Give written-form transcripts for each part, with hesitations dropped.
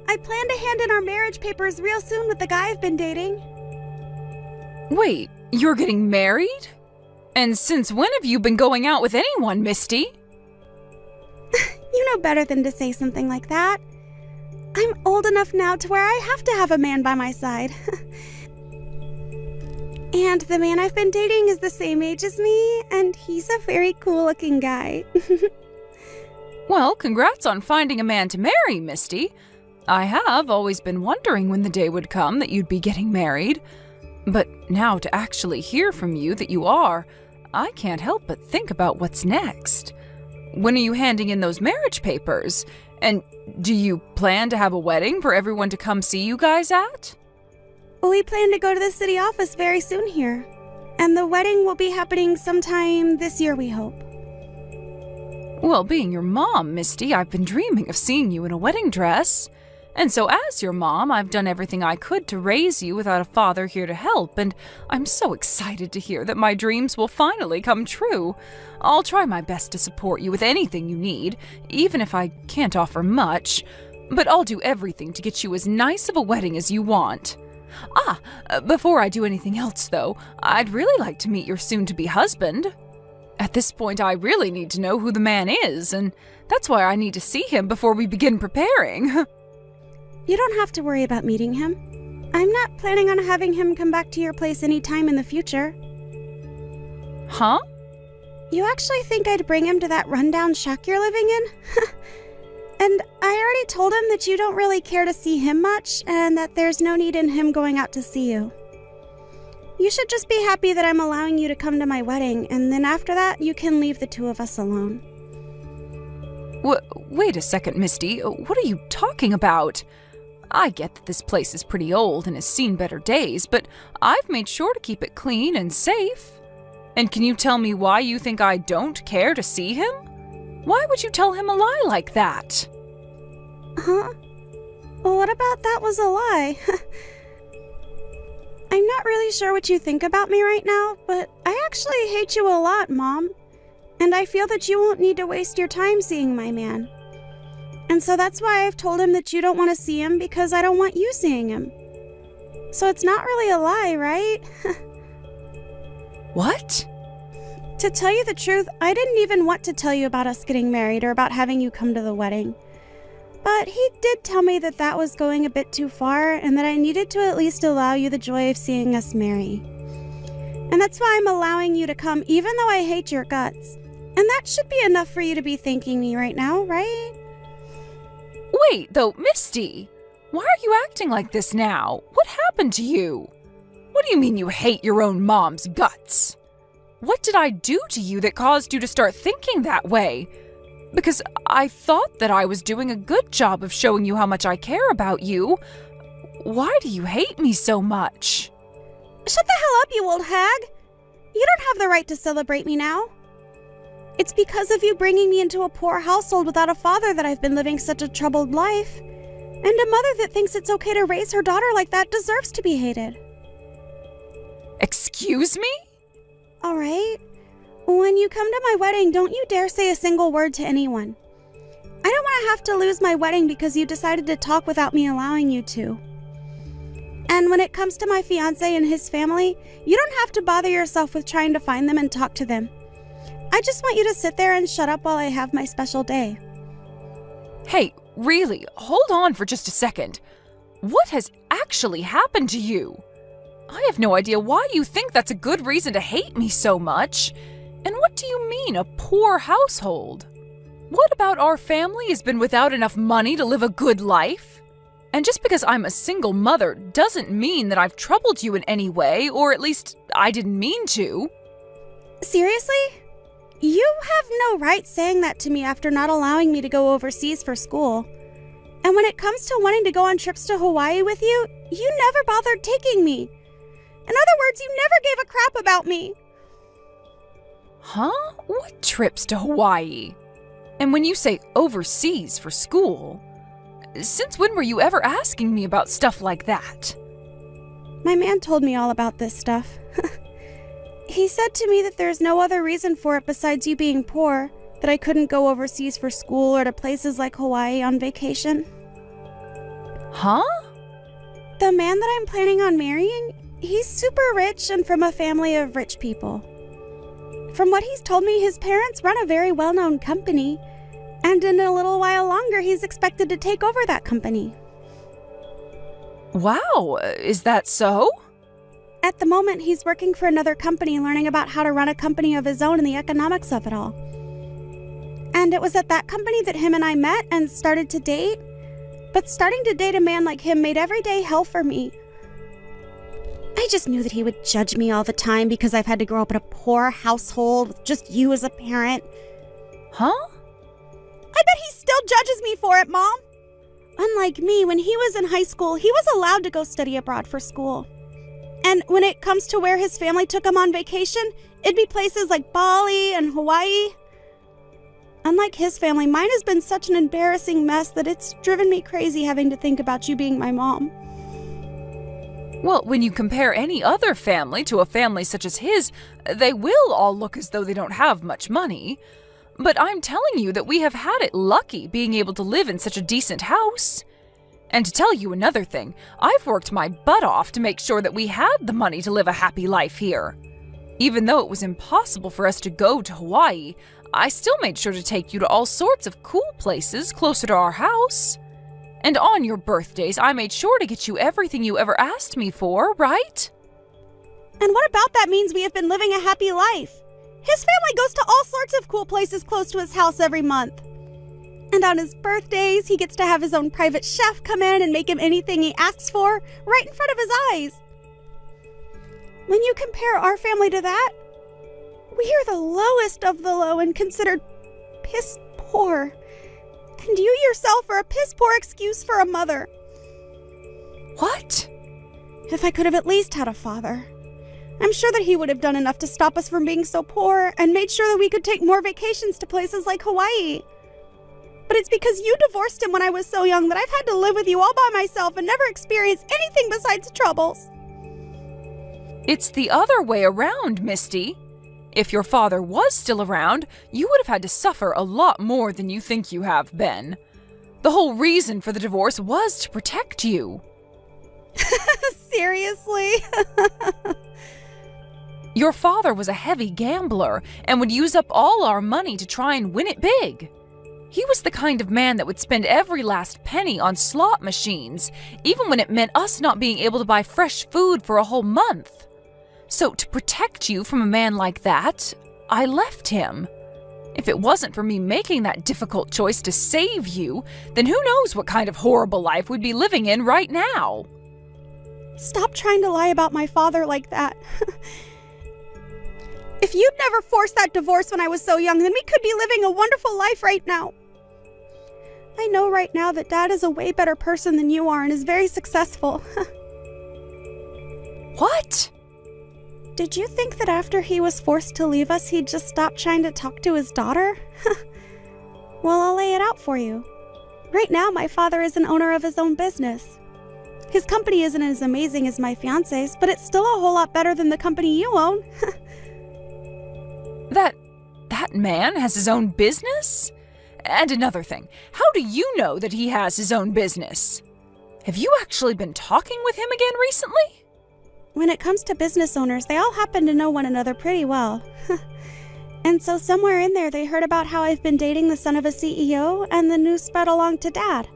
I plan to hand in our marriage papers real soon with the guy I've been dating. Wait, you're getting married? And since when have you been going out with anyone, Misty? You know better than to say something like that. I'm old enough now to where I have to have a man by my side. And the man I've been dating is the same age as me, and he's a very cool-looking guy. Well, congrats on finding a man to marry, Misty. I have always been wondering when the day would come that you'd be getting married. But now to actually hear from you that you are, I can't help but think about what's next. When are you handing in those marriage papers? And do you plan to have a wedding for everyone to come see you guys at? We plan to go to the city office very soon here. And the wedding will be happening sometime this year, we hope. Well, being your mom, Misty, I've been dreaming of seeing you in a wedding dress. And so as your mom, I've done everything I could to raise you without a father here to help, and I'm so excited to hear that my dreams will finally come true. I'll try my best to support you with anything you need, even if I can't offer much, but I'll do everything to get you as nice of a wedding as you want. Before I do anything else, though, I'd really like to meet your soon-to-be husband. At this point, I really need to know who the man is, and that's why I need to see him before we begin preparing. You don't have to worry about meeting him. I'm not planning on having him come back to your place any time in the future. Huh? You actually think I'd bring him to that rundown shack you're living in? And I already told him that you don't really care to see him much, and that there's no need in him going out to see you. You should just be happy that I'm allowing you to come to my wedding, and then after that, you can leave the two of us alone. Wait a second, Misty. What are you talking about? I get that this place is pretty old and has seen better days, but I've made sure to keep it clean and safe. And can you tell me why you think I don't care to see him? Why would you tell him a lie like that? Huh? Well, what about that was a lie? I'm not really sure what you think about me right now, but I actually hate you a lot, Mom. And I feel that you won't need to waste your time seeing my man. And so that's why I've told him that you don't want to see him, because I don't want you seeing him. So it's not really a lie, right? What? To tell you the truth, I didn't even want to tell you about us getting married or about having you come to the wedding. But he did tell me that that was going a bit too far and that I needed to at least allow you the joy of seeing us marry. And that's why I'm allowing you to come even though I hate your guts. And that should be enough for you to be thanking me right now, right? Wait, though, Misty, why are you acting like this now? What happened to you? What do you mean you hate your own mom's guts? What did I do to you that caused you to start thinking that way? Because I thought that I was doing a good job of showing you how much I care about you. Why do you hate me so much? Shut the hell up, you old hag! You don't have the right to celebrate me now. It's because of you bringing me into a poor household without a father that I've been living such a troubled life. And a mother that thinks it's okay to raise her daughter like that deserves to be hated. Excuse me? All right. When you come to my wedding, don't you dare say a single word to anyone. I don't want to have to lose my wedding because you decided to talk without me allowing you to. And when it comes to my fiancé and his family, you don't have to bother yourself with trying to find them and talk to them. I just want you to sit there and shut up while I have my special day. Hey, really, hold on for just a second. What has actually happened to you? I have no idea why you think that's a good reason to hate me so much. And what do you mean, a poor household? What about our family has been without enough money to live a good life? And just because I'm a single mother doesn't mean that I've troubled you in any way, or at least I didn't mean to. Seriously? You have no right saying that to me after not allowing me to go overseas for school. And when it comes to wanting to go on trips to Hawaii with you, you never bothered taking me. In other words, you never gave a crap about me. Huh? What trips to Hawaii? And when you say overseas for school, since when were you ever asking me about stuff like that? My man told me all about this stuff. He said to me that there's no other reason for it besides you being poor, that I couldn't go overseas for school or to places like Hawaii on vacation. Huh? The man that I'm planning on marrying, he's super rich and from a family of rich people. From what he's told me, his parents run a very well-known company, and in a little while longer, he's expected to take over that company. Wow, is that so? At the moment, he's working for another company, learning about how to run a company of his own and the economics of it all. And it was at that company that him and I met and started to date. But starting to date a man like him made every day hell for me. I just knew that he would judge me all the time because I've had to grow up in a poor household with just you as a parent. Huh? I bet he still judges me for it, Mom. Unlike me, when he was in high school, he was allowed to go study abroad for school. And when it comes to where his family took him on vacation, it'd be places like Bali and Hawaii. Unlike his family, mine has been such an embarrassing mess that it's driven me crazy having to think about you being my mom. Well, when you compare any other family to a family such as his, they will all look as though they don't have much money. But I'm telling you that we have had it lucky being able to live in such a decent house. And to tell you another thing, I've worked my butt off to make sure that we had the money to live a happy life here. Even though it was impossible for us to go to Hawaii, I still made sure to take you to all sorts of cool places closer to our house. And on your birthdays, I made sure to get you everything you ever asked me for, right? And what about that means we have been living a happy life? His family goes to all sorts of cool places close to his house every month. And on his birthdays, he gets to have his own private chef come in and make him anything he asks for right in front of his eyes. When you compare our family to that, we are the lowest of the low and considered piss poor. And you yourself are a piss poor excuse for a mother. What? If I could have at least had a father, I'm sure that he would have done enough to stop us from being so poor and made sure that we could take more vacations to places like Hawaii. But it's because you divorced him when I was so young that I've had to live with you all by myself and never experience anything besides troubles. It's the other way around, Misty. If your father was still around, you would have had to suffer a lot more than you think you have been. The whole reason for the divorce was to protect you. Seriously? Your father was a heavy gambler and would use up all our money to try and win it big. He was the kind of man that would spend every last penny on slot machines, even when it meant us not being able to buy fresh food for a whole month. So to protect you from a man like that, I left him. If it wasn't for me making that difficult choice to save you, then who knows what kind of horrible life we'd be living in right now. Stop trying to lie about my father like that. If you'd never forced that divorce when I was so young, then we could be living a wonderful life right now. I know right now that Dad is a way better person than you are and is very successful. What? Did you think that after he was forced to leave us, he'd just stop trying to talk to his daughter? Well, I'll lay it out for you. Right now, my father is an owner of his own business. His company isn't as amazing as my fiance's, but it's still a whole lot better than the company you own. That man has his own business? And another thing, how do you know that he has his own business? Have you actually been talking with him again recently? When it comes to business owners, they all happen to know one another pretty well. And so somewhere in there, they heard about how I've been dating the son of a CEO, and the news spread along to Dad.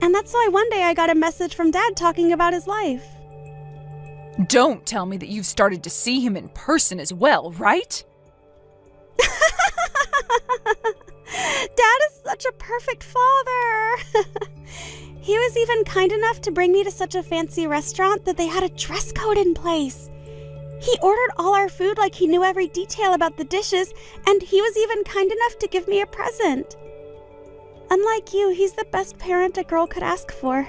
And that's why one day I got a message from Dad talking about his life. Don't tell me that you've started to see him in person as well, right? Dad is such a perfect father. He was even kind enough to bring me to such a fancy restaurant that they had a dress code in place. He ordered all our food like he knew every detail about the dishes, and he was even kind enough to give me a present. Unlike you, he's the best parent a girl could ask for.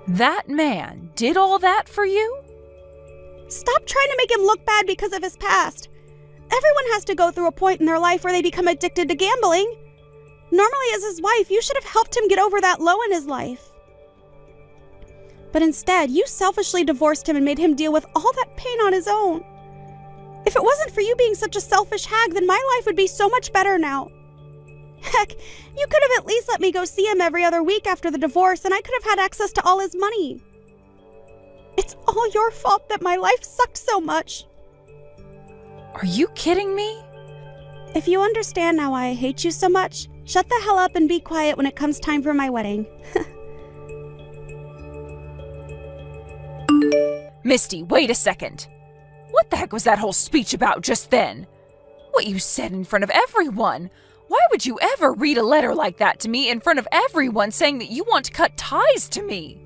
That man did all that for you? Stop trying to make him look bad because of his past. Everyone has to go through a point in their life where they become addicted to gambling. Normally, as his wife, you should have helped him get over that low in his life. But instead, you selfishly divorced him and made him deal with all that pain on his own. If it wasn't for you being such a selfish hag, then my life would be so much better now. Heck, you could have at least let me go see him every other week after the divorce, and I could have had access to all his money. It's all your fault that my life sucked so much. Are you kidding me? If you understand now why I hate you so much, shut the hell up and be quiet when it comes time for my wedding. Misty, wait a second. What the heck was that whole speech about just then? What you said in front of everyone? Why would you ever read a letter like that to me in front of everyone saying that you want to cut ties to me?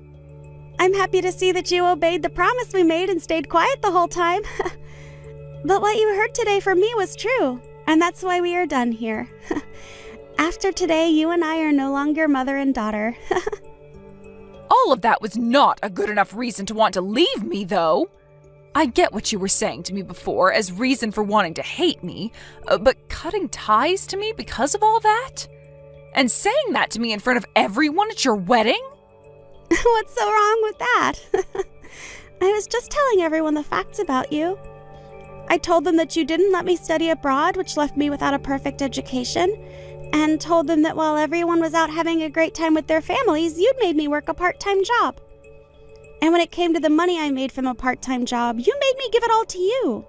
I'm happy to see that you obeyed the promise we made and stayed quiet the whole time. But what you heard today from me was true, and that's why we are done here. After today, you and I are no longer mother and daughter. All of that was not a good enough reason to want to leave me, though. I get what you were saying to me before as reason for wanting to hate me, but cutting ties to me because of all that? And saying that to me in front of everyone at your wedding? What's so wrong with that? I was just telling everyone the facts about you. I told them that you didn't let me study abroad, which left me without a perfect education, and told them that while everyone was out having a great time with their families, you'd made me work a part-time job. And when it came to the money I made from a part-time job, you made me give it all to you.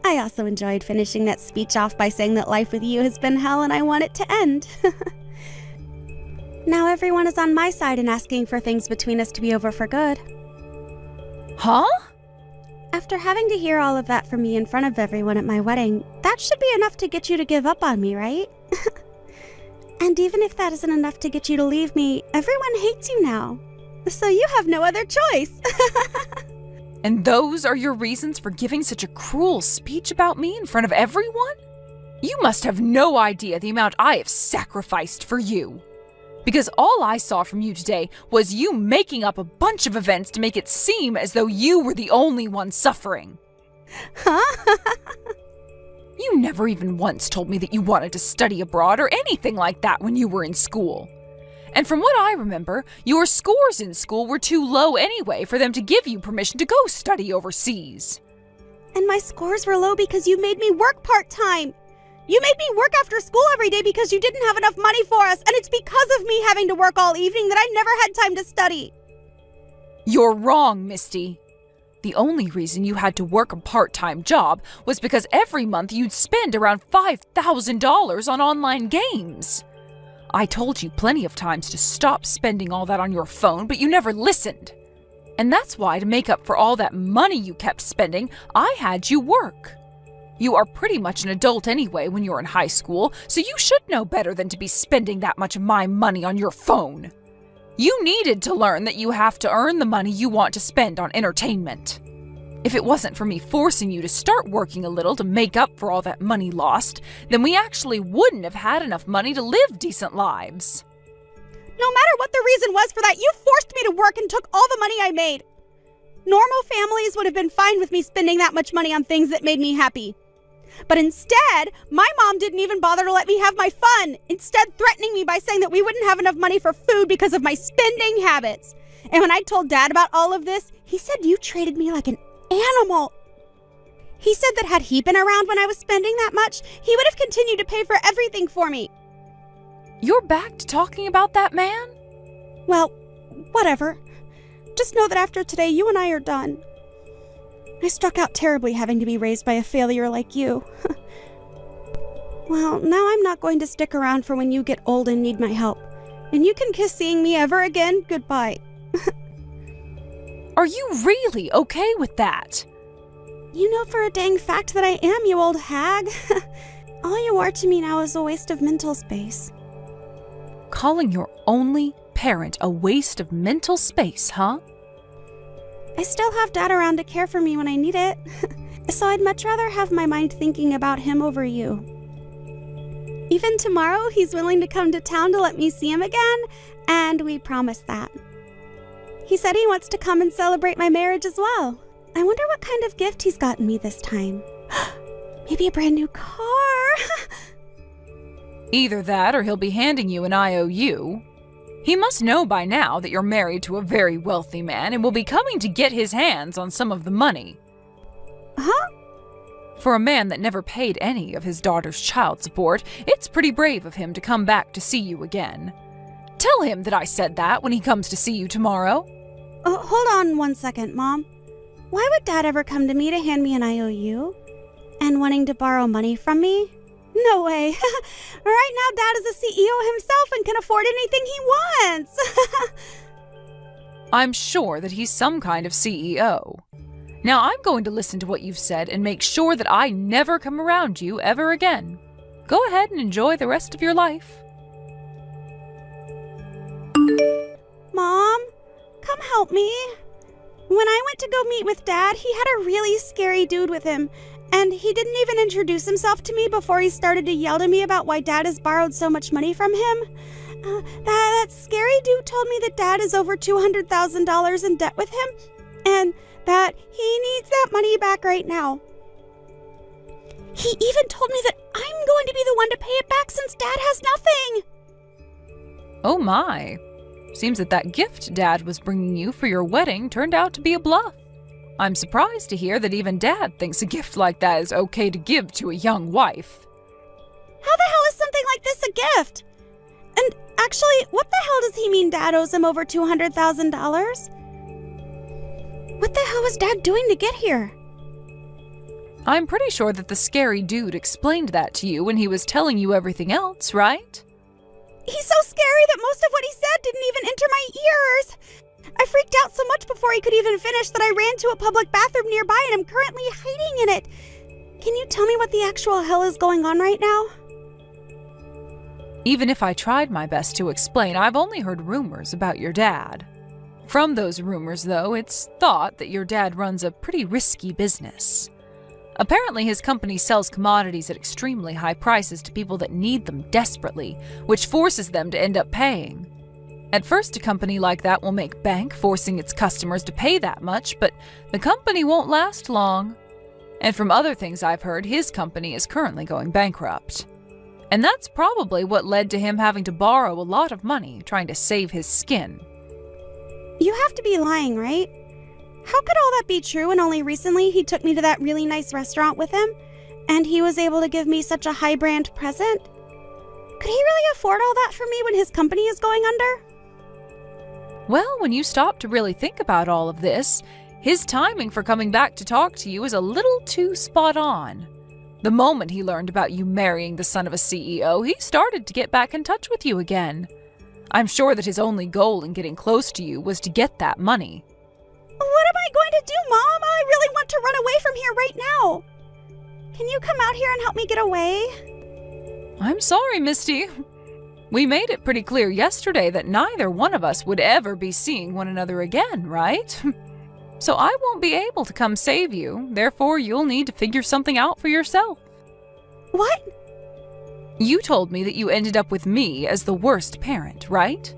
I also enjoyed finishing that speech off by saying that life with you has been hell and I want it to end. Now everyone is on my side and asking for things between us to be over for good. Huh? After having to hear all of that from me in front of everyone at my wedding, that should be enough to get you to give up on me, right? And even if that isn't enough to get you to leave me, everyone hates you now. So you have no other choice. And those are your reasons for giving such a cruel speech about me in front of everyone? You must have no idea the amount I have sacrificed for you. Because all I saw from you today was you making up a bunch of events to make it seem as though you were the only one suffering. Huh? You never even once told me that you wanted to study abroad or anything like that when you were in school. And from what I remember, your scores in school were too low anyway for them to give you permission to go study overseas. And my scores were low because you made me work part-time. You made me work after school every day because you didn't have enough money for us, and it's because of me having to work all evening that I never had time to study. You're wrong, Misty. The only reason you had to work a part-time job was because every month you'd spend around $5,000 on online games. I told you plenty of times to stop spending all that on your phone, but you never listened. And that's why, to make up for all that money you kept spending, I had you work. You are pretty much an adult anyway when you're in high school, so you should know better than to be spending that much of my money on your phone. You needed to learn that you have to earn the money you want to spend on entertainment. If it wasn't for me forcing you to start working a little to make up for all that money lost, then we actually wouldn't have had enough money to live decent lives. No matter what the reason was for that, you forced me to work and took all the money I made. Normal families would have been fine with me spending that much money on things that made me happy. But instead, my mom didn't even bother to let me have my fun, instead threatening me by saying that we wouldn't have enough money for food because of my spending habits. And when I told Dad about all of this, he said you treated me like an animal. He said that had he been around when I was spending that much, he would have continued to pay for everything for me. You're back to talking about that man? Well, whatever. Just know that after today, you and I are done. I struck out terribly having to be raised by a failure like you. Well, now I'm not going to stick around for when you get old and need my help. And you can kiss seeing me ever again. Goodbye. Are you really okay with that? You know for a dang fact that I am, you old hag. All you are to me now is a waste of mental space. Calling your only parent a waste of mental space, huh? I still have Dad around to care for me when I need it. So I'd much rather have my mind thinking about him over you. Even tomorrow, he's willing to come to town to let me see him again, and we promised that. He said he wants to come and celebrate my marriage as well. I wonder what kind of gift he's gotten me this time. Maybe a brand new car? Either that or he'll be handing you an IOU. He must know by now that you're married to a very wealthy man and will be coming to get his hands on some of the money. Huh? For a man that never paid any of his daughter's child support, it's pretty brave of him to come back to see you again. Tell him that I said that when he comes to see you tomorrow. Hold on 1 second, Mom. Why would Dad ever come to me to hand me an IOU? And wanting to borrow money from me? No way. Right now, Dad is a CEO himself and can afford anything he wants. I'm sure that he's some kind of CEO. Now I'm going to listen to what you've said and make sure that I never come around you ever again. Go ahead and enjoy the rest of your life. Mom, come help me. When I went to go meet with Dad, he had a really scary dude with him, and he didn't even introduce himself to me before he started to yell to me about why Dad has borrowed so much money from him. That scary dude told me that Dad is over $200,000 in debt with him, and that he needs that money back right now. He even told me that I'm going to be the one to pay it back since Dad has nothing. Oh my. Seems that gift Dad was bringing you for your wedding turned out to be a bluff. I'm surprised to hear that even Dad thinks a gift like that is okay to give to a young wife. How the hell is something like this a gift? And actually, what the hell does he mean Dad owes him over $200,000? What the hell was Dad doing to get here? I'm pretty sure that the scary dude explained that to you when he was telling you everything else, right? He's so scary that most of what he said didn't even enter my ears. I freaked out so much before he could even finish that I ran to a public bathroom nearby and am currently hiding in it. Can you tell me what the actual hell is going on right now? Even if I tried my best to explain, I've only heard rumors about your dad. From those rumors, though, it's thought that your dad runs a pretty risky business. Apparently, his company sells commodities at extremely high prices to people that need them desperately, which forces them to end up paying. At first, a company like that will make bank, forcing its customers to pay that much, but the company won't last long. And from other things I've heard, his company is currently going bankrupt. And that's probably what led to him having to borrow a lot of money trying to save his skin. You have to be lying, right? How could all that be true when only recently he took me to that really nice restaurant with him, and he was able to give me such a high-brand present? Could he really afford all that for me when his company is going under? Well, when you stop to really think about all of this, his timing for coming back to talk to you is a little too spot on. The moment he learned about you marrying the son of a CEO, he started to get back in touch with you again. I'm sure that his only goal in getting close to you was to get that money. What am I going to do, Mom? I really want to run away from here right now. Can you come out here and help me get away? I'm sorry, Misty. We made it pretty clear yesterday that neither one of us would ever be seeing one another again, right? So I won't be able to come save you. Therefore, you'll need to figure something out for yourself. What? You told me that you ended up with me as the worst parent, right?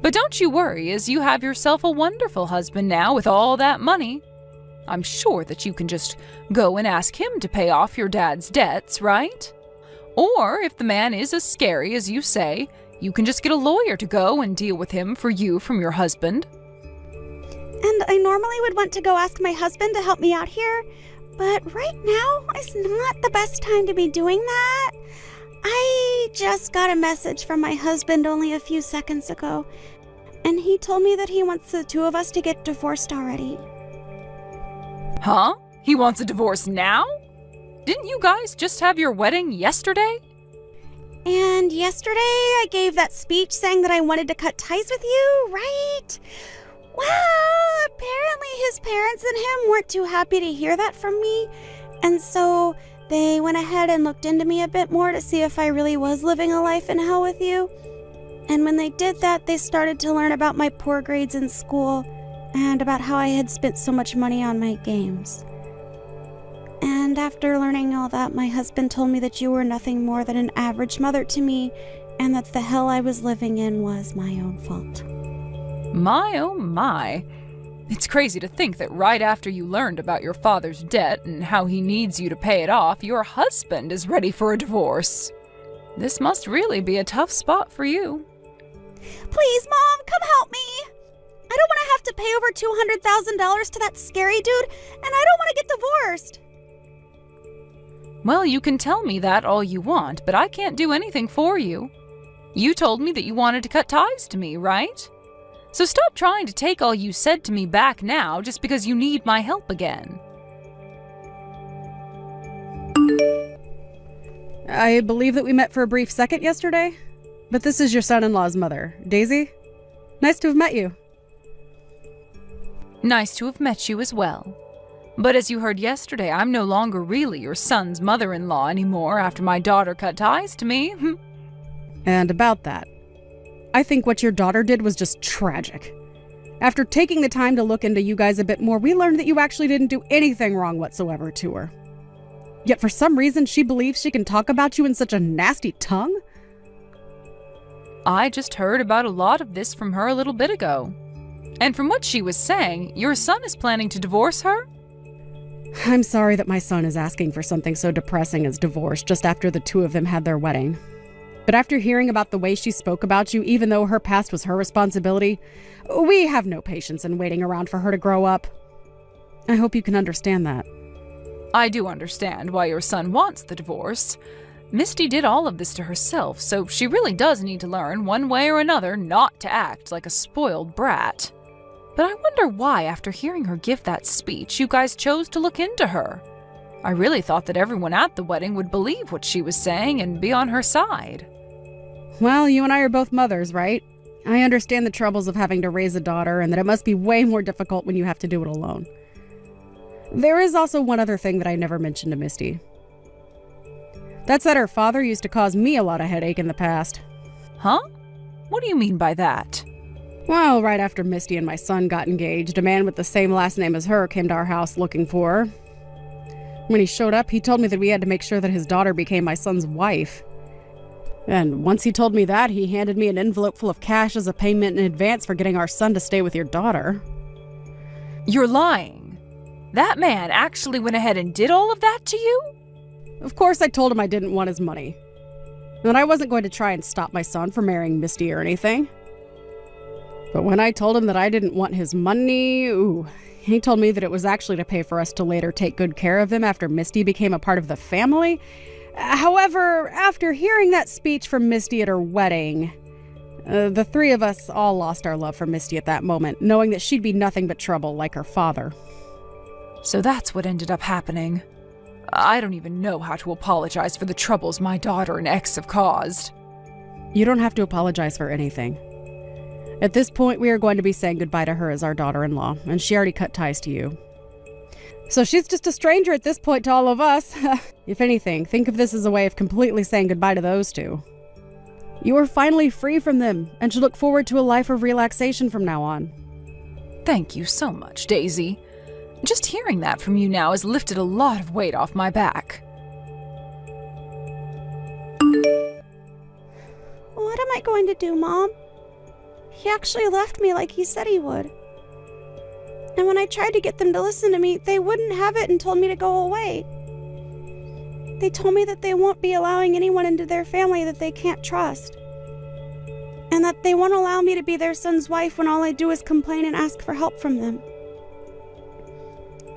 But don't you worry, as you have yourself a wonderful husband now with all that money. I'm sure that you can just go and ask him to pay off your dad's debts, right? Or if the man is as scary as you say, you can just get a lawyer to go and deal with him for you from your husband. And I normally would want to go ask my husband to help me out here, but right now is not the best time to be doing that. I just got a message from my husband only a few seconds ago, and he told me that he wants the two of us to get divorced already. Huh? He wants a divorce now? Didn't you guys just have your wedding yesterday? And yesterday I gave that speech saying that I wanted to cut ties with you, right? Well, apparently his parents and him weren't too happy to hear that from me, and so they went ahead and looked into me a bit more to see if I really was living a life in hell with you. And when they did that, they started to learn about my poor grades in school and about how I had spent so much money on my games. And after learning all that, my husband told me that you were nothing more than an average mother to me, and that the hell I was living in was my own fault. My oh my. It's crazy to think that right after you learned about your father's debt and how he needs you to pay it off, your husband is ready for a divorce. This must really be a tough spot for you. Please, Mom, come help me. I don't want to have to pay over $200,000 to that scary dude, and I don't want to get divorced. Well, you can tell me that all you want, but I can't do anything for you. You told me that you wanted to cut ties to me, right? So stop trying to take all you said to me back now just because you need my help again. I believe that we met for a brief second yesterday, but this is your son-in-law's mother, Daisy. Nice to have met you. Nice to have met you as well. But as you heard yesterday, I'm no longer really your son's mother-in-law anymore after my daughter cut ties to me. And about that, I think what your daughter did was just tragic. After taking the time to look into you guys a bit more, we learned that you actually didn't do anything wrong whatsoever to her. Yet for some reason, she believes she can talk about you in such a nasty tongue? I just heard about a lot of this from her a little bit ago. And from what she was saying, your son is planning to divorce her? I'm sorry that my son is asking for something so depressing as divorce just after the two of them had their wedding. But after hearing about the way she spoke about you, even though her past was her responsibility, we have no patience in waiting around for her to grow up. I hope you can understand that. I do understand why your son wants the divorce. Misty did all of this to herself, so she really does need to learn, one way or another, not to act like a spoiled brat. But I wonder why, after hearing her give that speech, you guys chose to look into her. I really thought that everyone at the wedding would believe what she was saying and be on her side. Well, you and I are both mothers, right? I understand the troubles of having to raise a daughter and that it must be way more difficult when you have to do it alone. There is also one other thing that I never mentioned to Misty. That's that her father used to cause me a lot of headache in the past. Huh? What do you mean by that? Well, right after Misty and my son got engaged, a man with the same last name as her came to our house looking for her. When he showed up, he told me that we had to make sure that his daughter became my son's wife. And once he told me that, he handed me an envelope full of cash as a payment in advance for getting our son to stay with your daughter. You're lying. That man actually went ahead and did all of that to you? Of course, I told him I didn't want his money. And I wasn't going to try and stop my son from marrying Misty or anything. But when I told him that I didn't want his money, he told me that it was actually to pay for us to later take good care of him after Misty became a part of the family. However, after hearing that speech from Misty at her wedding, the three of us all lost our love for Misty at that moment, knowing that she'd be nothing but trouble like her father. So that's what ended up happening. I don't even know how to apologize for the troubles my daughter and ex have caused. You don't have to apologize for anything. At this point, we are going to be saying goodbye to her as our daughter-in-law, and she already cut ties to you. So she's just a stranger at this point to all of us. If anything, think of this as a way of completely saying goodbye to those two. You are finally free from them, and should look forward to a life of relaxation from now on. Thank you so much, Daisy. Just hearing that from you now has lifted a lot of weight off my back. What am I going to do, Mom? He actually left me like he said he would. And when I tried to get them to listen to me, they wouldn't have it and told me to go away. They told me that they won't be allowing anyone into their family that they can't trust. And that they won't allow me to be their son's wife when all I do is complain and ask for help from them.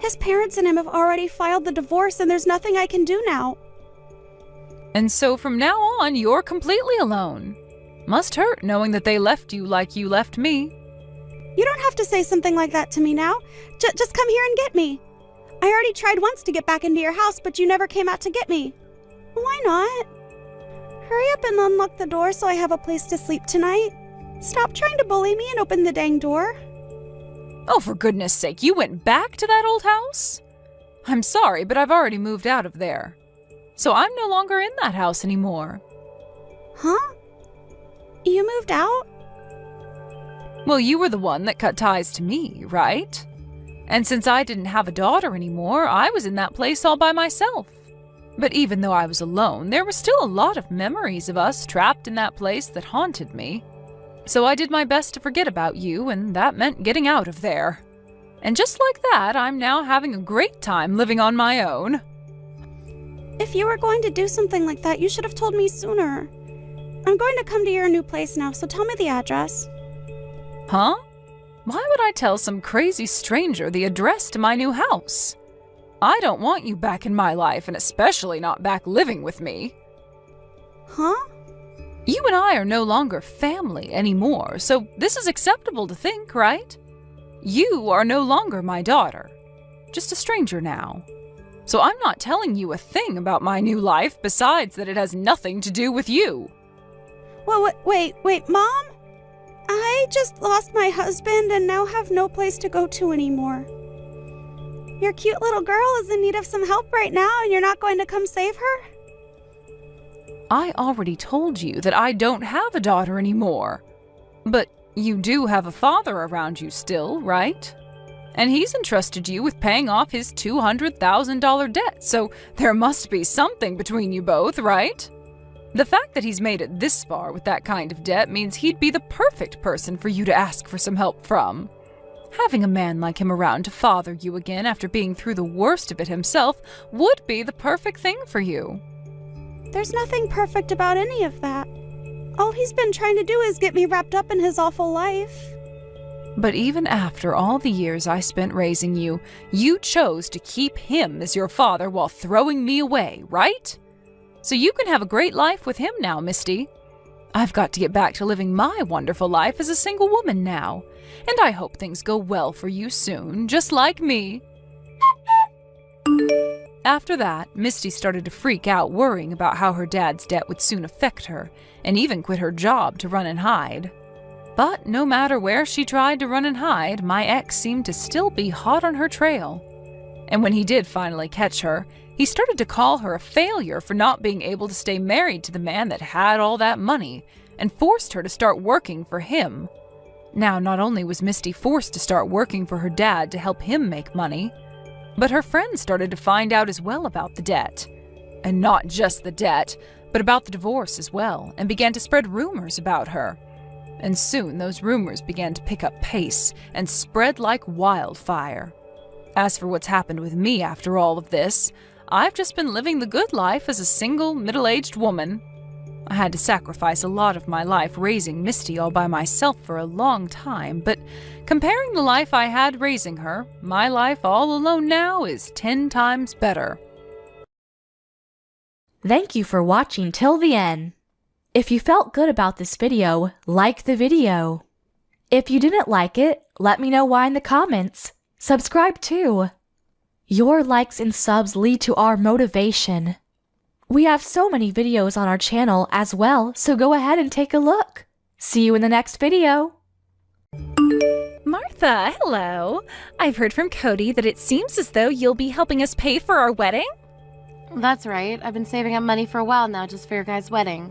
His parents and him have already filed the divorce, and there's nothing I can do now. And so from now on, you're completely alone. Must hurt knowing that they left you like you left me. You don't have to say something like that to me now. Just come here and get me. I already tried once to get back into your house, but you never came out to get me. Why not? Hurry up and unlock the door so I have a place to sleep tonight. Stop trying to bully me and open the dang door. Oh, for goodness sake, you went back to that old house? I'm sorry, but I've already moved out of there. So I'm no longer in that house anymore. Huh? You moved out? Well, you were the one that cut ties to me, right? And since I didn't have a daughter anymore, I was in that place all by myself. But even though I was alone, there were still a lot of memories of us trapped in that place that haunted me. So I did my best to forget about you, and that meant getting out of there. And just like that, I'm now having a great time living on my own. If you were going to do something like that, you should have told me sooner. I'm going to come to your new place now, so tell me the address. Huh? Why would I tell some crazy stranger the address to my new house? I don't want you back in my life, and especially not back living with me. Huh? You and I are no longer family anymore, so this is acceptable to think, right? You are no longer my daughter, just a stranger now. So I'm not telling you a thing about my new life besides that it has nothing to do with you. Well, wait, Mom? I just lost my husband and now have no place to go to anymore. Your cute little girl is in need of some help right now and you're not going to come save her? I already told you that I don't have a daughter anymore. But you do have a father around you still, right? And he's entrusted you with paying off his $200,000 debt, so there must be something between you both, right? The fact that he's made it this far with that kind of debt means he'd be the perfect person for you to ask for some help from. Having a man like him around to father you again after being through the worst of it himself would be the perfect thing for you. There's nothing perfect about any of that. All he's been trying to do is get me wrapped up in his awful life. But even after all the years I spent raising you, you chose to keep him as your father while throwing me away, right? So you can have a great life with him now, Misty. I've got to get back to living my wonderful life as a single woman now, and I hope things go well for you soon, just like me. After that, Misty started to freak out, worrying about how her dad's debt would soon affect her, and even quit her job to run and hide. But no matter where she tried to run and hide, my ex seemed to still be hot on her trail. And when he did finally catch her, he started to call her a failure for not being able to stay married to the man that had all that money, and forced her to start working for him. Now, not only was Misty forced to start working for her dad to help him make money, but her friends started to find out as well about the debt. And not just the debt, but about the divorce as well, and began to spread rumors about her. And soon those rumors began to pick up pace and spread like wildfire. As for what's happened with me after all of this, I've just been living the good life as a single, middle-aged woman. I had to sacrifice a lot of my life raising Misty all by myself for a long time, but comparing the life I had raising her, my life all alone now is 10 times better. Thank you for watching till the end. If you felt good about this video, like the video. If you didn't like it, let me know why in the comments. Subscribe too. Your likes and subs lead to our motivation. We have so many videos on our channel as well, so go ahead and take a look. See you in the next video. Martha, hello. I've heard from Cody that it seems as though you'll be helping us pay for our wedding. That's right. I've been saving up money for a while now just for your guys' wedding.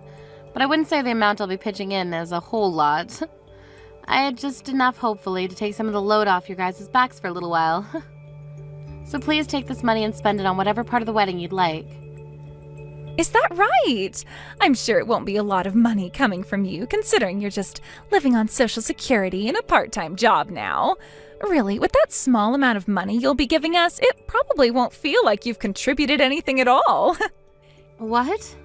But I wouldn't say the amount I'll be pitching in is a whole lot. I had just enough, hopefully, to take some of the load off your guys' backs for a little while. So please take this money and spend it on whatever part of the wedding you'd like. Is that right? I'm sure it won't be a lot of money coming from you, considering you're just living on Social Security and a part-time job now. Really, with that small amount of money you'll be giving us, it probably won't feel like you've contributed anything at all. What?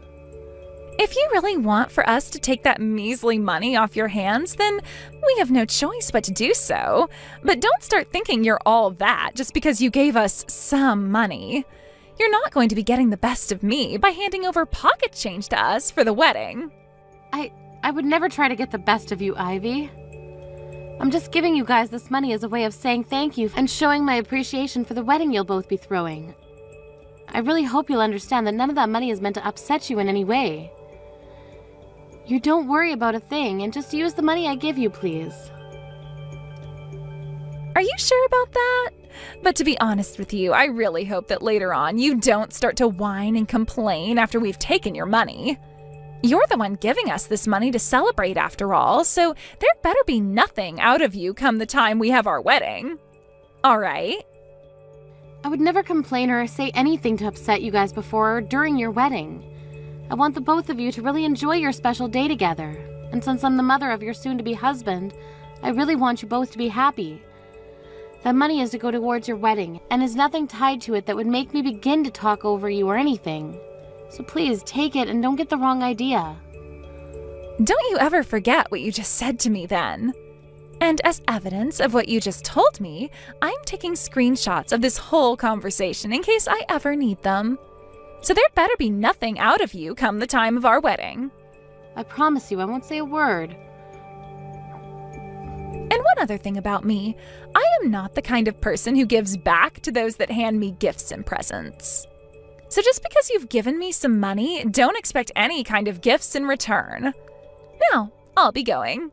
If you really want for us to take that measly money off your hands, then we have no choice but to do so. But don't start thinking you're all that just because you gave us some money. You're not going to be getting the best of me by handing over pocket change to us for the wedding. I would never try to get the best of you, Ivy. I'm just giving you guys this money as a way of saying thank you and showing my appreciation for the wedding you'll both be throwing. I really hope you'll understand that none of that money is meant to upset you in any way. You don't worry about a thing and just use the money I give you, please. Are you sure about that? But to be honest with you, I really hope that later on you don't start to whine and complain after we've taken your money. You're the one giving us this money to celebrate after all, so there better be nothing out of you come the time we have our wedding. All right? I would never complain or say anything to upset you guys before or during your wedding. I want the both of you to really enjoy your special day together. And since I'm the mother of your soon-to-be husband, I really want you both to be happy. That money is to go towards your wedding, and is nothing tied to it that would make me begin to talk over you or anything. So please, take it and don't get the wrong idea. Don't you ever forget what you just said to me then. And as evidence of what you just told me, I'm taking screenshots of this whole conversation in case I ever need them. So there'd better be nothing out of you come the time of our wedding. I promise you, I won't say a word. And one other thing about me, I am not the kind of person who gives back to those that hand me gifts and presents. So just because you've given me some money, don't expect any kind of gifts in return. Now, I'll be going.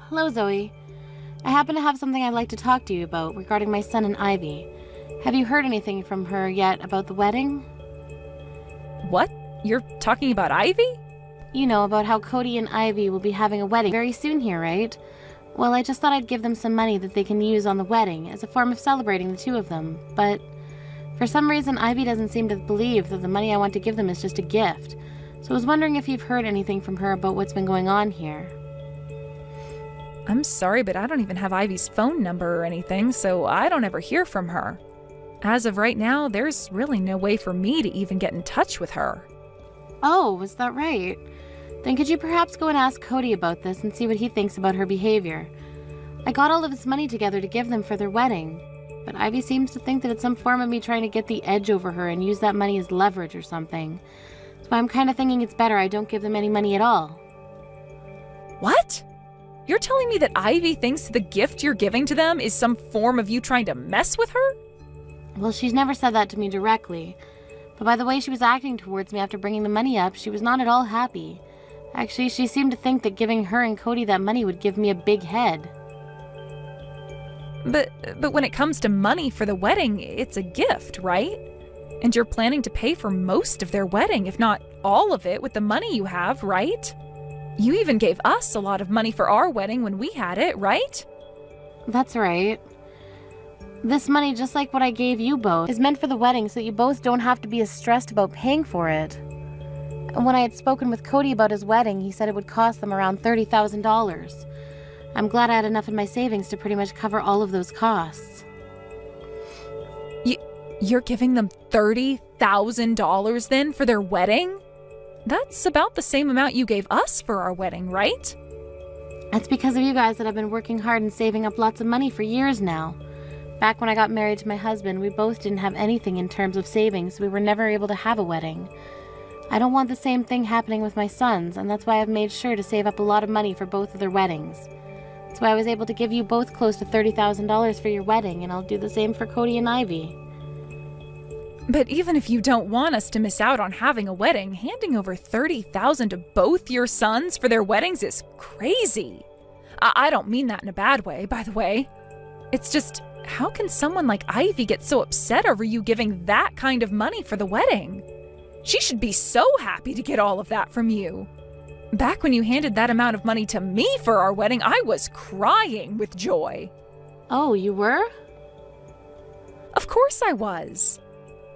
Hello, Zoe. I happen to have something I'd like to talk to you about regarding my son and Ivy. Have you heard anything from her yet about the wedding? What? You're talking about Ivy? You know, about how Cody and Ivy will be having a wedding very soon here, right? Well, I just thought I'd give them some money that they can use on the wedding as a form of celebrating the two of them, but for some reason Ivy doesn't seem to believe that the money I want to give them is just a gift. So I was wondering if you've heard anything from her about what's been going on here. I'm sorry, but I don't even have Ivy's phone number or anything, so I don't ever hear from her. As of right now, there's really no way for me to even get in touch with her. Oh, was that right? Then could you perhaps go and ask Cody about this and see what he thinks about her behavior? I got all of this money together to give them for their wedding, but Ivy seems to think that it's some form of me trying to get the edge over her and use that money as leverage or something. So I'm kind of thinking it's better I don't give them any money at all. What? You're telling me that Ivy thinks the gift you're giving to them is some form of you trying to mess with her? Well, she's never said that to me directly, but by the way she was acting towards me after bringing the money up, she was not at all happy. Actually, she seemed to think that giving her and Cody that money would give me a big head. But when it comes to money for the wedding, it's a gift, right? And you're planning to pay for most of their wedding, if not all of it, with the money you have, right? You even gave us a lot of money for our wedding when we had it, right? That's right. This money, just like what I gave you both, is meant for the wedding so you both don't have to be as stressed about paying for it. And when I had spoken with Cody about his wedding, he said it would cost them around $30,000. I'm glad I had enough in my savings to pretty much cover all of those costs. You're giving them $30,000 then for their wedding? That's about the same amount you gave us for our wedding, right? That's because of you guys that I've been working hard and saving up lots of money for years now. Back when I got married to my husband, we both didn't have anything in terms of savings, so we were never able to have a wedding. I don't want the same thing happening with my sons, and that's why I've made sure to save up a lot of money for both of their weddings. That's why I was able to give you both close to $30,000 for your wedding, and I'll do the same for Cody and Ivy. But even if you don't want us to miss out on having a wedding, handing over $30,000 to both your sons for their weddings is crazy. I don't mean that in a bad way, by the way. It's just, how can someone like Ivy get so upset over you giving that kind of money for the wedding? She should be so happy to get all of that from you. Back when you handed that amount of money to me for our wedding, I was crying with joy. Oh, you were? Of course I was.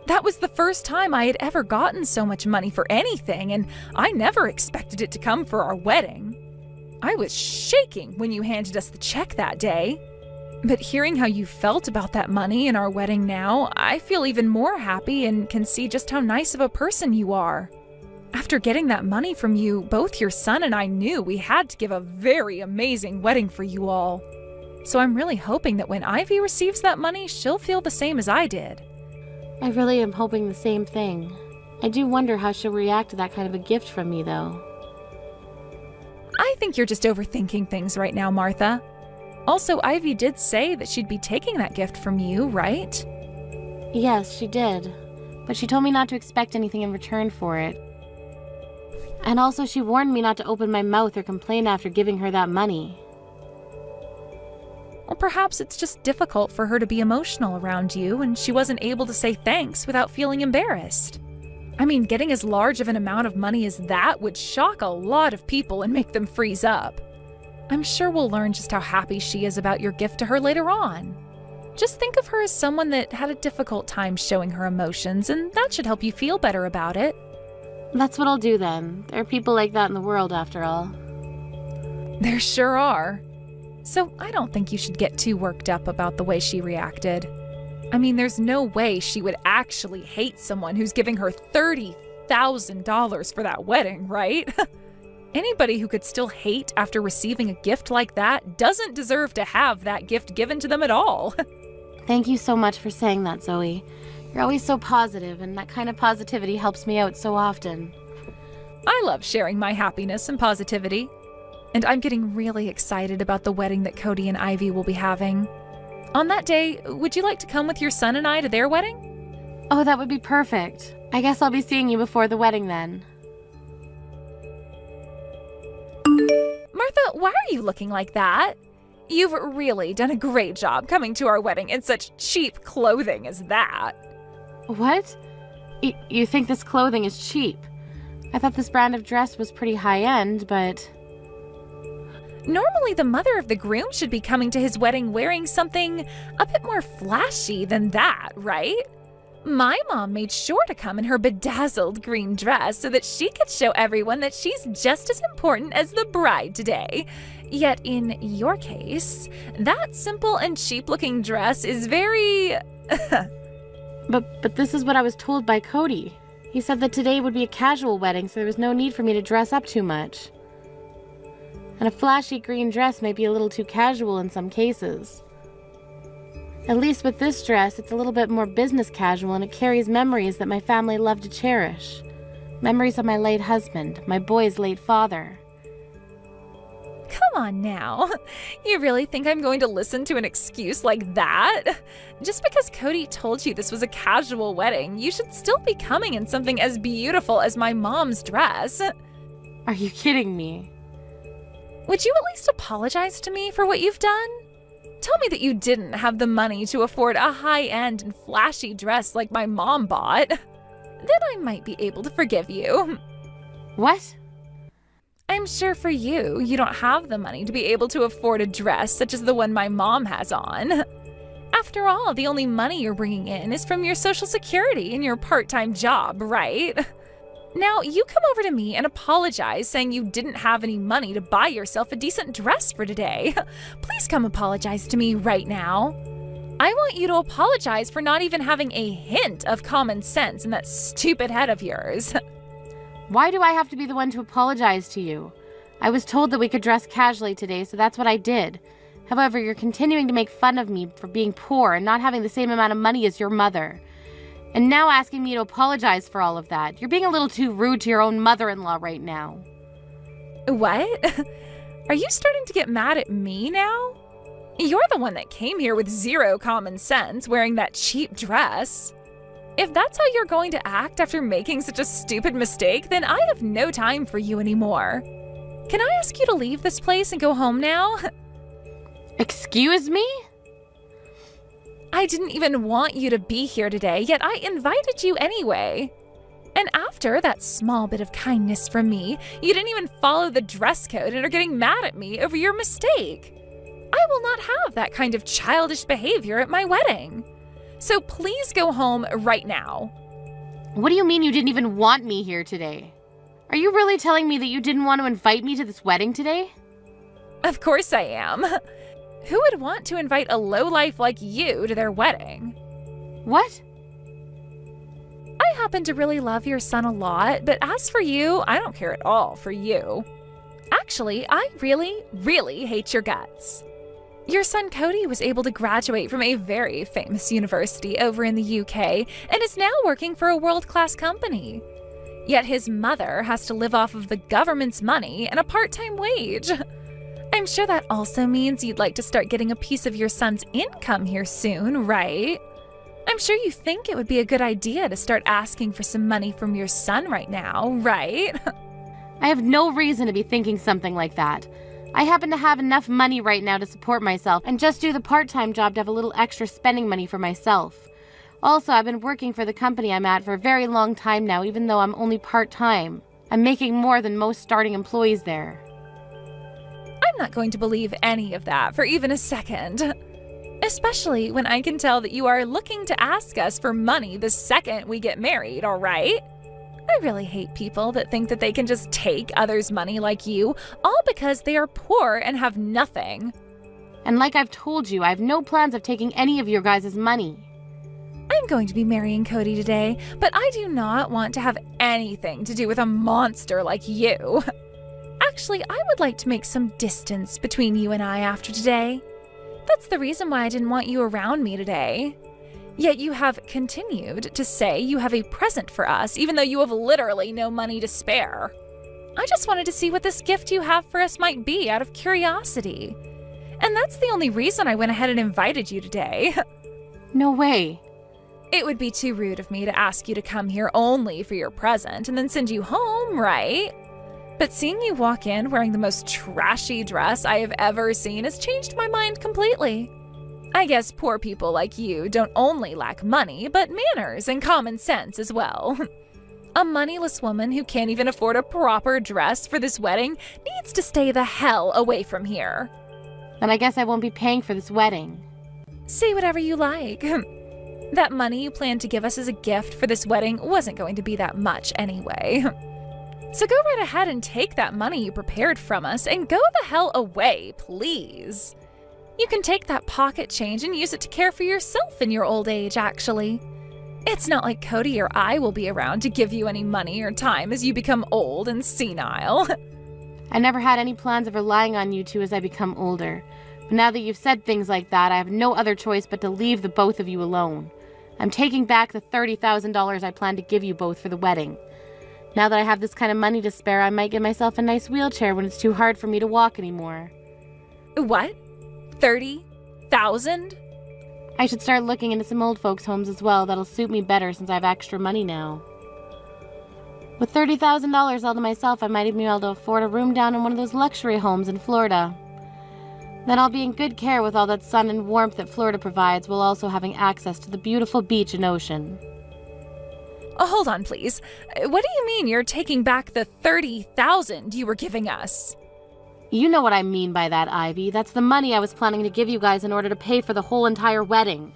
That was the first time I had ever gotten so much money for anything, and I never expected it to come for our wedding. I was shaking when you handed us the check that day. But hearing how you felt about that money in our wedding now, I feel even more happy and can see just how nice of a person you are. After getting that money from you, both your son and I knew we had to give a very amazing wedding for you all. So I'm really hoping that when Ivy receives that money, she'll feel the same as I did. I really am hoping the same thing. I do wonder how she'll react to that kind of a gift from me, though. I think you're just overthinking things right now, Martha. Also, Ivy did say that she'd be taking that gift from you, right? Yes, she did. But she told me not to expect anything in return for it. And also she warned me not to open my mouth or complain after giving her that money. Or perhaps it's just difficult for her to be emotional around you and she wasn't able to say thanks without feeling embarrassed. I mean, getting as large of an amount of money as that would shock a lot of people and make them freeze up. I'm sure we'll learn just how happy she is about your gift to her later on. Just think of her as someone that had a difficult time showing her emotions, and that should help you feel better about it. That's what I'll do then. There are people like that in the world, after all. There sure are. So I don't think you should get too worked up about the way she reacted. I mean, there's no way she would actually hate someone who's giving her $30,000 for that wedding, right? Anybody who could still hate after receiving a gift like that doesn't deserve to have that gift given to them at all. Thank you so much for saying that, Zoe. You're always so positive, and that kind of positivity helps me out so often. I love sharing my happiness and positivity. And I'm getting really excited about the wedding that Cody and Ivy will be having. On that day, would you like to come with your son and I to their wedding? Oh, that would be perfect. I guess I'll be seeing you before the wedding then. Martha, why are you looking like that? You've really done a great job coming to our wedding in such cheap clothing as that. What? You think this clothing is cheap? I thought this brand of dress was pretty high-end, but... Normally, the mother of the groom should be coming to his wedding wearing something a bit more flashy than that, right? My mom made sure to come in her bedazzled green dress so that she could show everyone that she's just as important as the bride today. Yet in your case, that simple and cheap-looking dress is very... But this is what I was told by Cody. He said that today would be a casual wedding, so there was no need for me to dress up too much. And a flashy green dress may be a little too casual in some cases. At least with this dress, it's a little bit more business casual, and it carries memories that my family loved to cherish. Memories of my late husband, my boy's late father. Come on now. You really think I'm going to listen to an excuse like that? Just because Cody told you this was a casual wedding, you should still be coming in something as beautiful as my mom's dress. Are you kidding me? Would you at least apologize to me for what you've done? Tell me that you didn't have the money to afford a high-end and flashy dress like my mom bought. Then I might be able to forgive you. What? I'm sure for you, you don't have the money to be able to afford a dress such as the one my mom has on. After all, the only money you're bringing in is from your Social Security and your part-time job, right? Now, you come over to me and apologize saying you didn't have any money to buy yourself a decent dress for today. Please come apologize to me right now. I want you to apologize for not even having a hint of common sense in that stupid head of yours. Why do I have to be the one to apologize to you? I was told that we could dress casually today, so that's what I did. However, you're continuing to make fun of me for being poor and not having the same amount of money as your mother. And now asking me to apologize for all of that. You're being a little too rude to your own mother-in-law right now. What? Are you starting to get mad at me now? You're the one that came here with zero common sense wearing that cheap dress. If that's how you're going to act after making such a stupid mistake, then I have no time for you anymore. Can I ask you to leave this place and go home now? Excuse me? I didn't even want you to be here today, yet I invited you anyway. And after that small bit of kindness from me, you didn't even follow the dress code and are getting mad at me over your mistake. I will not have that kind of childish behavior at my wedding. So please go home right now. What do you mean you didn't even want me here today? Are you really telling me that you didn't want to invite me to this wedding today? Of course I am. Who would want to invite a lowlife like you to their wedding? What? I happen to really love your son a lot, but as for you, I don't care at all for you. Actually, I really, really hate your guts. Your son Cody was able to graduate from a very famous university over in the UK and is now working for a world-class company. Yet his mother has to live off of the government's money and a part-time wage. I'm sure that also means you'd like to start getting a piece of your son's income here soon, right? I'm sure you think it would be a good idea to start asking for some money from your son right now, right? I have no reason to be thinking something like that. I happen to have enough money right now to support myself and just do the part-time job to have a little extra spending money for myself. Also, I've been working for the company I'm at for a very long time now, even though I'm only part-time. I'm making more than most starting employees there. I'm not going to believe any of that for even a second. Especially when I can tell that you are looking to ask us for money the second we get married, all right? I really hate people that think that they can just take others' money like you, all because they are poor and have nothing. And like I've told you, I have no plans of taking any of your guys' money. I'm going to be marrying Cody today, but I do not want to have anything to do with a monster like you. Actually, I would like to make some distance between you and I after today. That's the reason why I didn't want you around me today. Yet you have continued to say you have a present for us, even though you have literally no money to spare. I just wanted to see what this gift you have for us might be out of curiosity. And that's the only reason I went ahead and invited you today. No way. It would be too rude of me to ask you to come here only for your present and then send you home, right? But seeing you walk in wearing the most trashy dress I have ever seen has changed my mind completely. I guess poor people like you don't only lack money, but manners and common sense as well. A moneyless woman who can't even afford a proper dress for this wedding needs to stay the hell away from here. Then I guess I won't be paying for this wedding. Say whatever you like. That money you planned to give us as a gift for this wedding wasn't going to be that much anyway. So go right ahead and take that money you prepared from us and go the hell away, please. You can take that pocket change and use it to care for yourself in your old age, actually. It's not like Cody or I will be around to give you any money or time as you become old and senile. I never had any plans of relying on you two as I become older. But now that you've said things like that, I have no other choice but to leave the both of you alone. I'm taking back the $30,000 I planned to give you both for the wedding. Now that I have this kind of money to spare, I might get myself a nice wheelchair when it's too hard for me to walk anymore. What? 30,000? I should start looking into some old folks' homes as well. That'll suit me better since I have extra money now. With $30,000 all to myself, I might even be able to afford a room down in one of those luxury homes in Florida. Then I'll be in good care with all that sun and warmth that Florida provides, while also having access to the beautiful beach and ocean. Oh, hold on, please. What do you mean you're taking back the $30,000 you were giving us? You know what I mean by that, Ivy. That's the money I was planning to give you guys in order to pay for the whole entire wedding.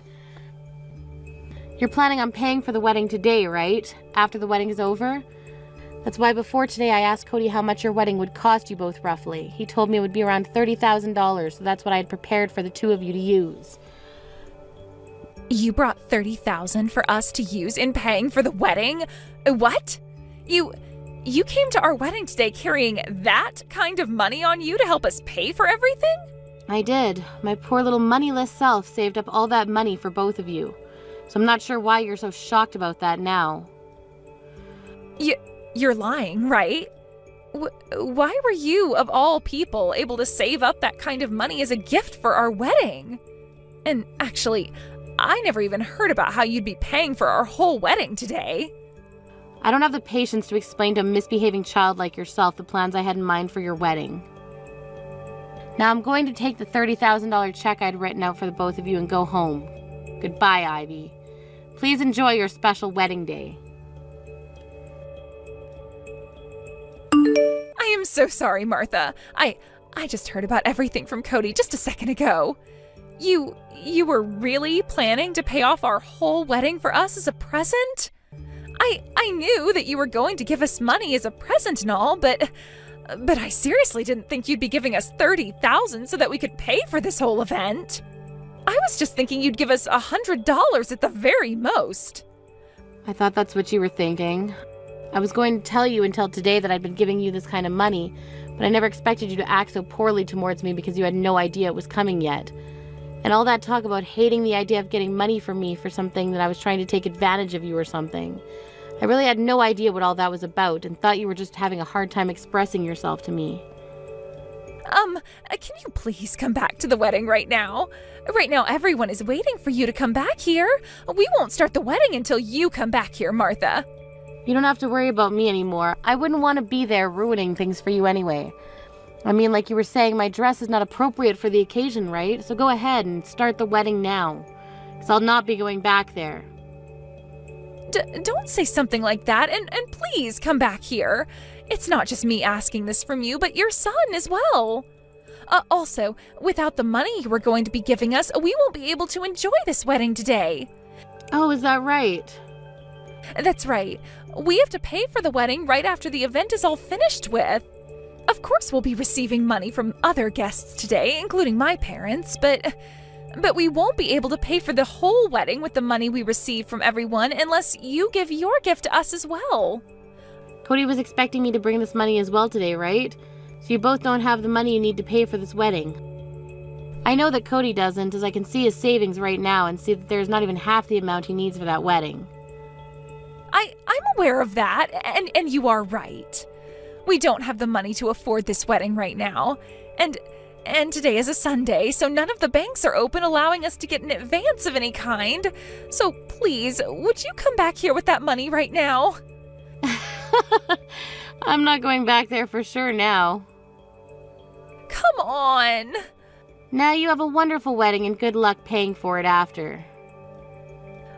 You're planning on paying for the wedding today, right? After the wedding is over? That's why before today I asked Cody how much your wedding would cost you both roughly. He told me it would be around $30,000, so that's what I had prepared for the two of you to use. You brought $30,000 for us to use in paying for the wedding? What? You came to our wedding today carrying that kind of money on you to help us pay for everything? I did. My poor little moneyless self saved up all that money for both of you. So I'm not sure why you're so shocked about that now. You're lying, right? Why were you, of all people, able to save up that kind of money as a gift for our wedding? And actually, I never even heard about how you'd be paying for our whole wedding today. I don't have the patience to explain to a misbehaving child like yourself the plans I had in mind for your wedding. Now I'm going to take the $30,000 check I'd written out for the both of you and go home. Goodbye, Ivy. Please enjoy your special wedding day. I am so sorry, Martha. I just heard about everything from Cody just a second ago. You were really planning to pay off our whole wedding for us as a present? I knew that you were going to give us money as a present and all, but I seriously didn't think you'd be giving us $30,000 so that we could pay for this whole event. I was just thinking you'd give us $100 at the very most. I thought that's what you were thinking. I was going to tell you until today that I'd been giving you this kind of money, but I never expected you to act so poorly towards me because you had no idea it was coming yet. And all that talk about hating the idea of getting money from me for something that I was trying to take advantage of you or something. I really had no idea what all that was about and thought you were just having a hard time expressing yourself to me. Can you please come back to the wedding right now? Right now, everyone is waiting for you to come back here. We won't start the wedding until you come back here, Martha. You don't have to worry about me anymore. I wouldn't want to be there ruining things for you anyway. I mean, like you were saying, my dress is not appropriate for the occasion, right? So go ahead and start the wedding now, because I'll not be going back there. Don't say something like that, and please come back here. It's not just me asking this from you, but your son as well. Also, without the money you were going to be giving us, we won't be able to enjoy this wedding today. Oh, is that right? That's right. We have to pay for the wedding right after the event is all finished with. Of course we'll be receiving money from other guests today, including my parents, but we won't be able to pay for the whole wedding with the money we receive from everyone unless you give your gift to us as well. Cody was expecting me to bring this money as well today, right? so you both don't have the money you need to pay for this wedding. I know that Cody doesn't, as I can see his savings right now and see that there's not even half the amount he needs for that wedding. I'm aware of that, and you are right. We don't have the money to afford this wedding right now, and today is a Sunday, so none of the banks are open allowing us to get an advance of any kind. So please, would you come back here with that money right now? I'm not going back there for sure now. Come on. Now you have a wonderful wedding and good luck paying for it after.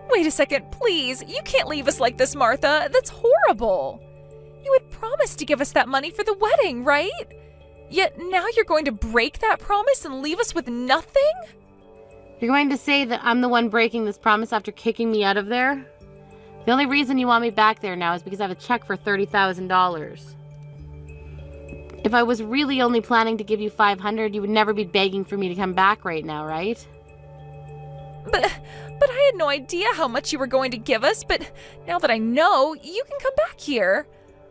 Wait a second, please. You can't leave us like this, Martha. That's horrible. You had promised to give us that money for the wedding, right? Yet now you're going to break that promise and leave us with nothing? You're going to say that I'm the one breaking this promise after kicking me out of there? The only reason you want me back there now is because I have a check for $30,000. If I was really only planning to give you $500, you would never be begging for me to come back right now, right? But I had no idea how much you were going to give us, but now that I know, you can come back here.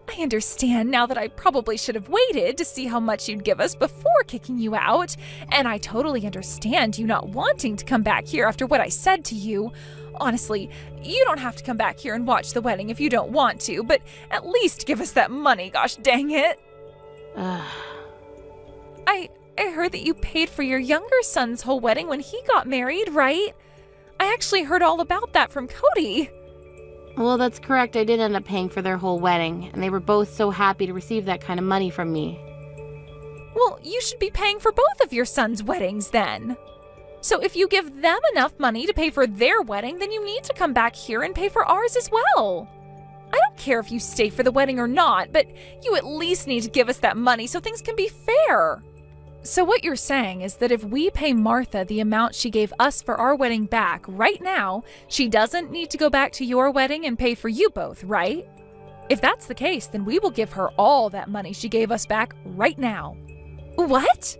I understand now that I probably should have waited to see how much you'd give us before kicking you out, and I totally understand you not wanting to come back here after what I said to you. Honestly, you don't have to come back here and watch the wedding if you don't want to, but at least give us that money, gosh dang it. I heard that you paid for your younger son's whole wedding when he got married, right? I actually heard all about that from Cody. Well, that's correct. I did end up paying for their whole wedding, and they were both so happy to receive that kind of money from me. Well, you should be paying for both of your sons' weddings then. So if you give them enough money to pay for their wedding, then you need to come back here and pay for ours as well. I don't care if you stay for the wedding or not, but you at least need to give us that money so things can be fair. So what you're saying is that if we pay Martha the amount she gave us for our wedding back right now, she doesn't need to go back to your wedding and pay for you both, right? If that's the case, then we will give her all that money she gave us back right now. What?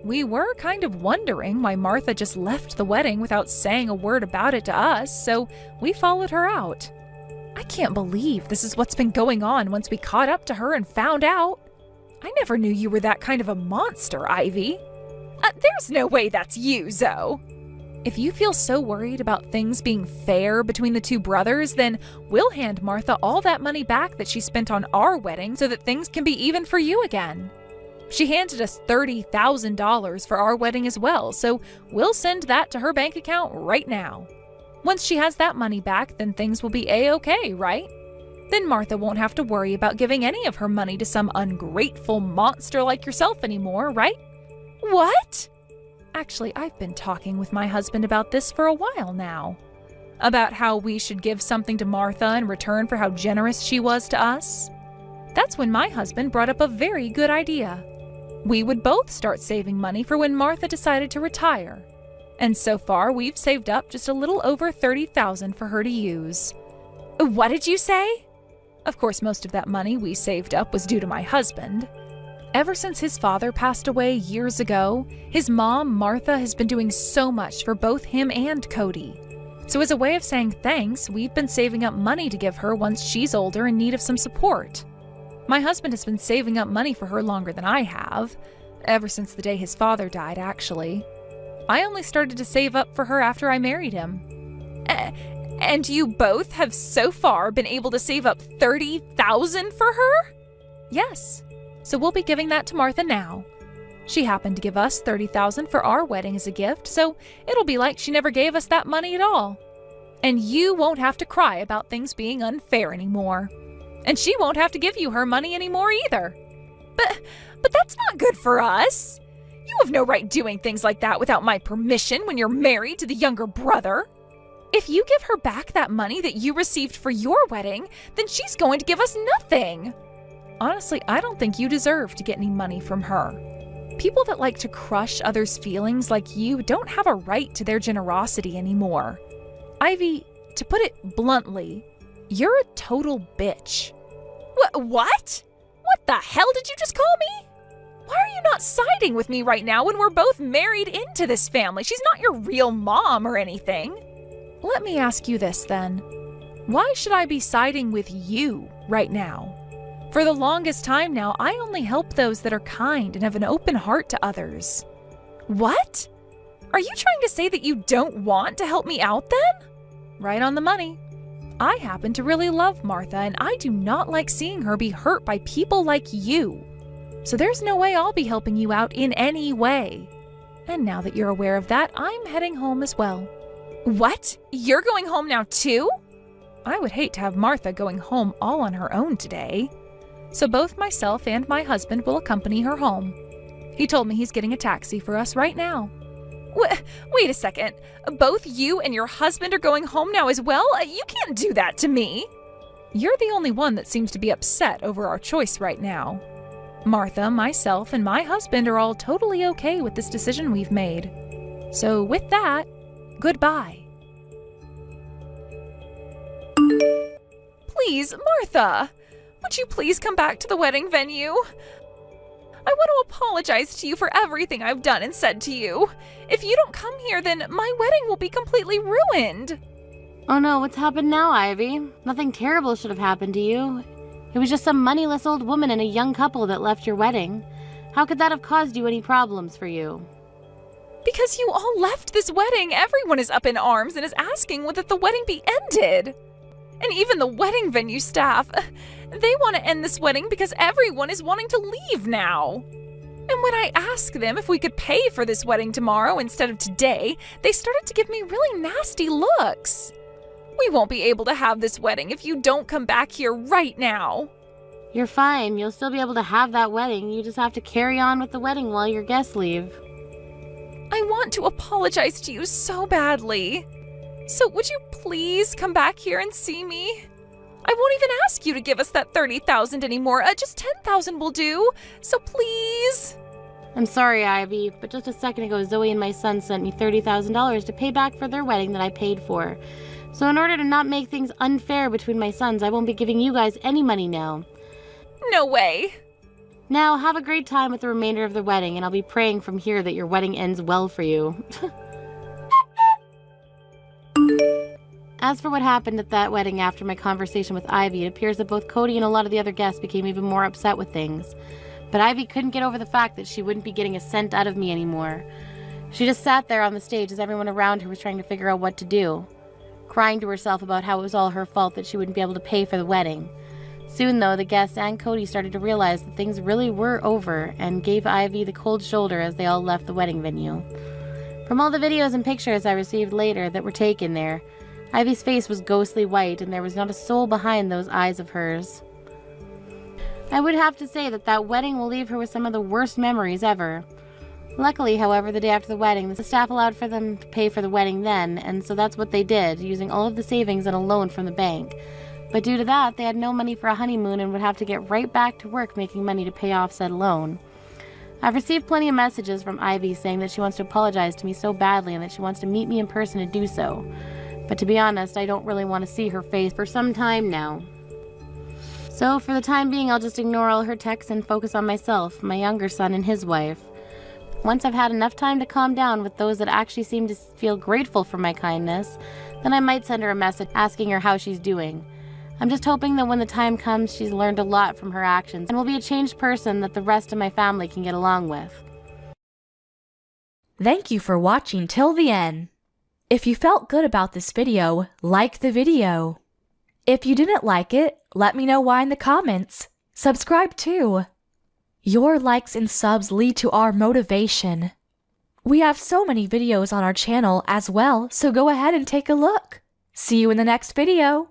We were kind of wondering why Martha just left the wedding without saying a word about it to us, so we followed her out. I can't believe this is what's been going on once we caught up to her and found out. I never knew you were that kind of a monster, Ivy. There's no way that's you, Zoe. If you feel so worried about things being fair between the two brothers, then we'll hand Martha all that money back that she spent on our wedding so that things can be even for you again. She handed us $30,000 for our wedding as well, so we'll send that to her bank account right now. Once she has that money back, then things will be A-okay, right? Then Martha won't have to worry about giving any of her money to some ungrateful monster like yourself anymore, right? What? Actually, I've been talking with my husband about this for a while now. About how we should give something to Martha in return for how generous she was to us. That's when my husband brought up a very good idea. We would both start saving money for when Martha decided to retire. And so far, we've saved up just a little over $30,000 for her to use. What did you say? Of course, most of that money we saved up was due to my husband. Ever since his father passed away years ago, his mom, Martha, has been doing so much for both him and Cody. So as a way of saying thanks, we've been saving up money to give her once she's older in need of some support. My husband has been saving up money for her longer than I have, ever since the day his father died, actually. I only started to save up for her after I married him. And you both have so far been able to save up $30,000 for her? Yes. So we'll be giving that to Martha now. She happened to give us $30,000 for our wedding as a gift, so it'll be like she never gave us that money at all. And you won't have to cry about things being unfair anymore. And she won't have to give you her money anymore either. But that's not good for us. You have no right doing things like that without my permission when you're married to the younger brother. If you give her back that money that you received for your wedding, then she's going to give us nothing. Honestly, I don't think you deserve to get any money from her. People that like to crush others' feelings like you don't have a right to their generosity anymore. Ivy, to put it bluntly, you're a total bitch. What? What the hell did you just call me? Why are you not siding with me right now when we're both married into this family? She's not your real mom or anything. Let me ask you this then. Why should I be siding with you right now? For the longest time now, I only help those that are kind and have an open heart to others. What? Are you trying to say that you don't want to help me out then? Right on the money. I happen to really love Martha, and I do not like seeing her be hurt by people like you. So there's no way I'll be helping you out in any way. And now that you're aware of that, I'm heading home as well. What? You're going home now too? I would hate to have Martha going home all on her own today. So both myself and my husband will accompany her home. He told me he's getting a taxi for us right now. Wait a second. Both you and your husband are going home now as well? You can't do that to me. You're the only one that seems to be upset over our choice right now. Martha, myself, and my husband are all totally okay with this decision we've made. So with that, goodbye. Please, Martha, would you please come back to the wedding venue? I want to apologize to you for everything I've done and said to you. If you don't come here, then my wedding will be completely ruined. Oh no, what's happened now, Ivy? Nothing terrible should have happened to you. It was just some moneyless old woman and a young couple that left your wedding. How could that have caused you any problems for you? Because you all left this wedding, everyone is up in arms and is asking that the wedding be ended. And even the wedding venue staff, they want to end this wedding because everyone is wanting to leave now. And when I asked them if we could pay for this wedding tomorrow instead of today, they started to give me really nasty looks. We won't be able to have this wedding if you don't come back here right now. You're fine. You'll still be able to have that wedding. You just have to carry on with the wedding while your guests leave. I want to apologize to you so badly. So would you please come back here and see me? I won't even ask you to give us that $30,000 anymore. Just $10,000 will do. So please. I'm sorry, Ivy, but just a second ago, Zoe and my son sent me $30,000 to pay back for their wedding that I paid for. So in order to not make things unfair between my sons, I won't be giving you guys any money now. No way. Now, have a great time with the remainder of the wedding, and I'll be praying from here that your wedding ends well for you. As for what happened at that wedding after my conversation with Ivy, it appears that both Cody and a lot of the other guests became even more upset with things. But Ivy couldn't get over the fact that she wouldn't be getting a cent out of me anymore. She just sat there on the stage as everyone around her was trying to figure out what to do, crying to herself about how it was all her fault that she wouldn't be able to pay for the wedding. Soon, though, the guests and Cody started to realize that things really were over and gave Ivy the cold shoulder as they all left the wedding venue. From all the videos and pictures I received later that were taken there, Ivy's face was ghostly white and there was not a soul behind those eyes of hers. I would have to say that wedding will leave her with some of the worst memories ever. Luckily, however, the day after the wedding, the staff allowed for them to pay for the wedding then, and so that's what they did, using all of the savings and a loan from the bank. But due to that, they had no money for a honeymoon and would have to get right back to work making money to pay off said loan. I've received plenty of messages from Ivy saying that she wants to apologize to me so badly and that she wants to meet me in person to do so. But to be honest, I don't really want to see her face for some time now. So for the time being, I'll just ignore all her texts and focus on myself, my younger son, and his wife. Once I've had enough time to calm down with those that actually seem to feel grateful for my kindness, then I might send her a message asking her how she's doing. I'm just hoping that when the time comes, she's learned a lot from her actions and will be a changed person that the rest of my family can get along with. Thank you for watching till the end. If you felt good about this video, like the video. If you didn't like it, let me know why in the comments. Subscribe too. Your likes and subs lead to our motivation. We have so many videos on our channel as well, so go ahead and take a look. See you in the next video.